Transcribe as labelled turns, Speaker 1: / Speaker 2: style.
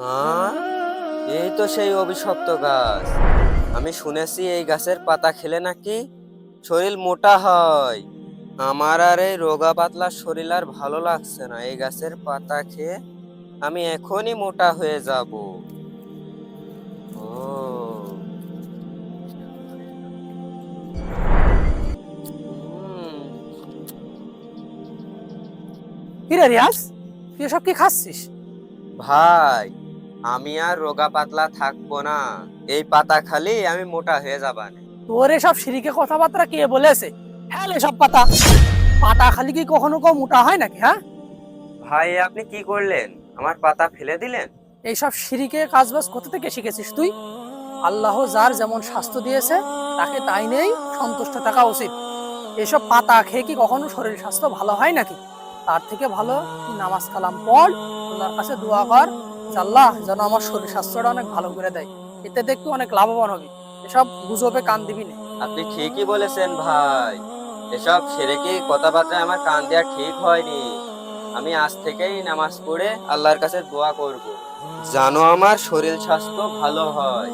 Speaker 1: হ্যাঁ, এই তো সেই অভিশপ্ত গাছ। আমি শুনেছি এই গাছের পাতা খেলে নাকি শরীর মোটা হয়। আমার আর এই রোগা পাতলা শরীর আর ভালো লাগছে না। এই গাছের পাতা খেয়ে আমি এখনই মোটা হয়ে যাব। ও, হুম।
Speaker 2: কিরে রিয়াজ, তুই এসব কি খাচ্ছিস?
Speaker 1: ভাই, আমি আর রোগা পাতলা থাকবো না। এই পাতা খালি আমি মোটা হয়ে যাবানে।
Speaker 2: তোর এসব সিরিকে কথাবার্তা কে বলেছে? হ্যাঁ, এসব পাতা পাতা খালি কি কখনো কেউ মোটা হয় নাকি? হ্যাঁ,
Speaker 1: ভাই, আপনি কি করলেন? আমার পাতা ফেলে দিলেন?
Speaker 2: এইসব সিরিকে কাজবাজ কোথা থেকে শিখেছিস তুই? আল্লাহ যার যেমন স্বাস্থ্য দিয়েছে তাকে তাই নেই সন্তুষ্ট থাকা উচিত। এসব পাতা খেয়ে কি কখনো শরীর স্বাস্থ্য ভালো হয় নাকি? তার থেকে ভালো তুই নামাজ কালাম পড়, আল্লাহর কাছে দোয়া কর যে আল্লাহ যেন আমার শরীর স্বাস্থ্যটা অনেক ভালো করে দেয়। এতে দেখতে অনেক লাভবান হবি। এসব গুজবে কান দিবি না।
Speaker 1: আপনি ঠিকই বলেছেন ভাই। এসব সেরেকি কথাবার্তায় আমার কান দেওয়া ঠিক হয়নি। আমি আজ থেকেই নামাজ পড়ে আল্লাহর কাছে দোয়া করব, যেন আমার শরীর স্বাস্থ্য ভালো হয়।